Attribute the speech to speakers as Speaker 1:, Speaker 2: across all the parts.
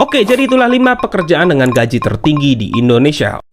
Speaker 1: Oke, jadi itulah 5 pekerjaan dengan gaji tertinggi di Indonesia.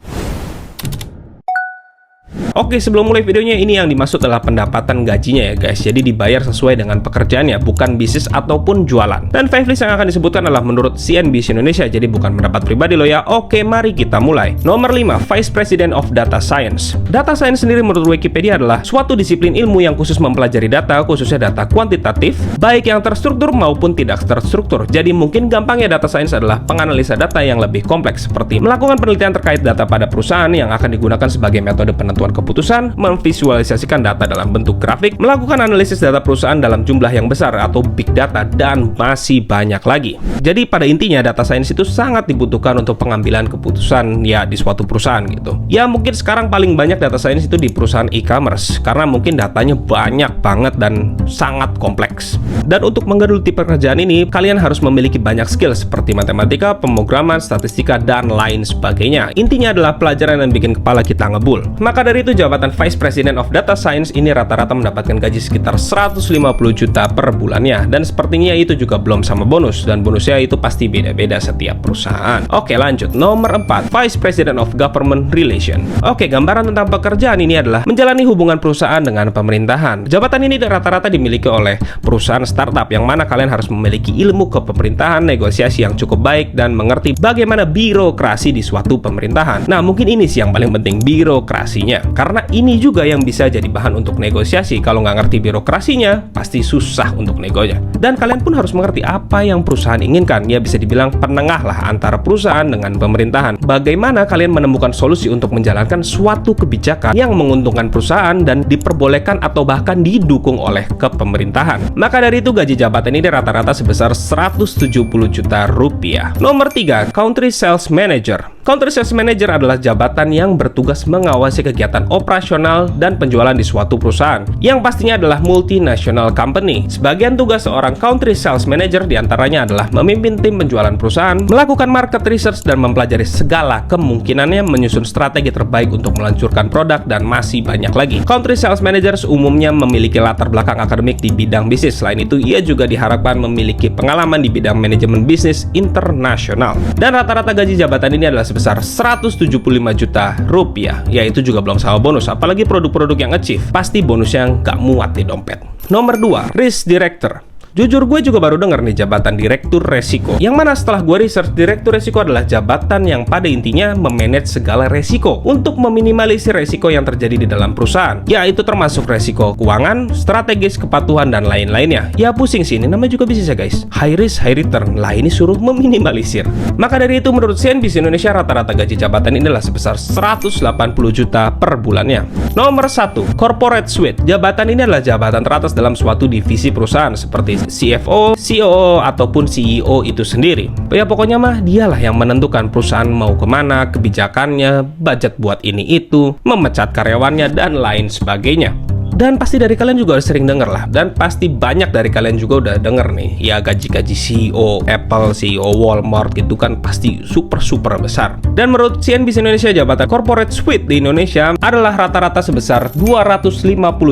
Speaker 1: Oke, sebelum mulai videonya, ini yang dimaksud adalah pendapatan gajinya ya guys. Jadi dibayar sesuai dengan pekerjaannya, bukan bisnis ataupun jualan. Dan 5 list yang akan disebutkan adalah menurut CNBC Indonesia, jadi bukan pendapat pribadi lo ya. Oke, mari kita mulai. Nomor 5, Vice President of Data Science. Data Science sendiri menurut Wikipedia adalah suatu disiplin ilmu yang khusus mempelajari data, khususnya data kuantitatif, baik yang terstruktur maupun tidak terstruktur. Jadi mungkin gampangnya data science adalah penganalisa data yang lebih kompleks, seperti melakukan penelitian terkait data pada perusahaan yang akan digunakan sebagai metode penentuan keputusan, memvisualisasikan data dalam bentuk grafik, melakukan analisis data perusahaan dalam jumlah yang besar atau big data, dan masih banyak lagi. Jadi pada intinya data science itu sangat dibutuhkan untuk pengambilan keputusan ya di suatu perusahaan gitu. Ya mungkin sekarang paling banyak data science itu di perusahaan e-commerce karena mungkin datanya banyak banget dan sangat kompleks. Dan untuk menggeluti pekerjaan ini, kalian harus memiliki banyak skill seperti matematika, pemrograman, statistika, dan lain sebagainya. Intinya adalah pelajaran yang bikin kepala kita ngebul. Maka dari itu jabatan Vice President of Data Science ini rata-rata mendapatkan gaji sekitar 150 juta per bulannya, dan sepertinya itu juga belum sama bonus, dan bonusnya itu pasti beda-beda setiap perusahaan. Oke, lanjut. Nomor 4, Vice President of Government Relation. Oke, gambaran tentang pekerjaan ini adalah menjalani hubungan perusahaan dengan pemerintahan. Jabatan ini rata-rata dimiliki oleh perusahaan startup yang mana kalian harus memiliki ilmu kepemerintahan, negosiasi yang cukup baik, dan mengerti bagaimana birokrasi di suatu pemerintahan. Nah, mungkin ini sih yang paling penting, birokrasinya. Karena ini juga yang bisa jadi bahan untuk negosiasi. Kalau nggak ngerti birokrasinya, pasti susah untuk negonya. Dan kalian pun harus mengerti apa yang perusahaan inginkan. Ya bisa dibilang penengah lah antara perusahaan dengan pemerintahan. Bagaimana kalian menemukan solusi untuk menjalankan suatu kebijakan yang menguntungkan perusahaan dan diperbolehkan atau bahkan didukung oleh kepemerintahan. Maka dari itu gaji jabatan ini rata-rata sebesar 170 juta rupiah. Nomor 3, Country Sales Manager. Country Sales Manager adalah jabatan yang bertugas mengawasi kegiatan operasional dan penjualan di suatu perusahaan yang pastinya adalah multinational company. Sebagian tugas seorang Country Sales Manager diantaranya adalah memimpin tim penjualan perusahaan, melakukan market research dan mempelajari segala kemungkinannya, menyusun strategi terbaik untuk meluncurkan produk, dan masih banyak lagi. Country Sales Managers umumnya memiliki latar belakang akademik di bidang bisnis. Selain itu, ia juga diharapkan memiliki pengalaman di bidang manajemen bisnis internasional. Dan rata-rata gaji jabatan ini adalah sebesar 175 juta rupiah, yaitu juga belum sama bonus. Apalagi produk-produk yang achieve, pasti bonusnya nggak muat di dompet. Nomor 2, Risk Director. Jujur gue juga baru denger nih jabatan Direktur Resiko, yang mana setelah gue research, Direktur Resiko adalah jabatan yang pada intinya memanage segala resiko untuk meminimalisir resiko yang terjadi di dalam perusahaan. Ya itu termasuk resiko keuangan, strategis, kepatuhan, dan lain-lainnya. Ya pusing sih, ini namanya juga bisnis ya guys. High risk, high return, lah ini suruh meminimalisir. Maka dari itu menurut CNBC Indonesia rata-rata gaji jabatan ini adalah sebesar 180 juta per bulannya. Nomor 1, Corporate Suite. Jabatan ini adalah jabatan teratas dalam suatu divisi perusahaan seperti CFO, COO, ataupun CEO itu sendiri. Ya pokoknya mah dialah yang menentukan perusahaan mau kemana, kebijakannya, budget buat ini itu, memecat karyawannya, dan lain sebagainya. Dan pasti dari kalian juga udah sering denger lah, dan pasti banyak dari kalian juga udah denger nih, ya gaji-gaji CEO Apple, CEO Walmart gitu kan pasti super besar. Dan menurut CNBC Indonesia, jabatan Corporate Suite di Indonesia adalah rata-rata sebesar 250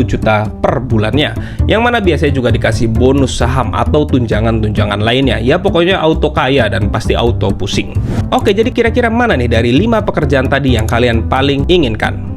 Speaker 1: juta per bulannya, yang mana biasanya juga dikasih bonus saham atau tunjangan-tunjangan lainnya. Ya pokoknya auto kaya dan pasti auto pusing. Oke, jadi kira-kira mana nih dari 5 pekerjaan tadi yang kalian paling inginkan?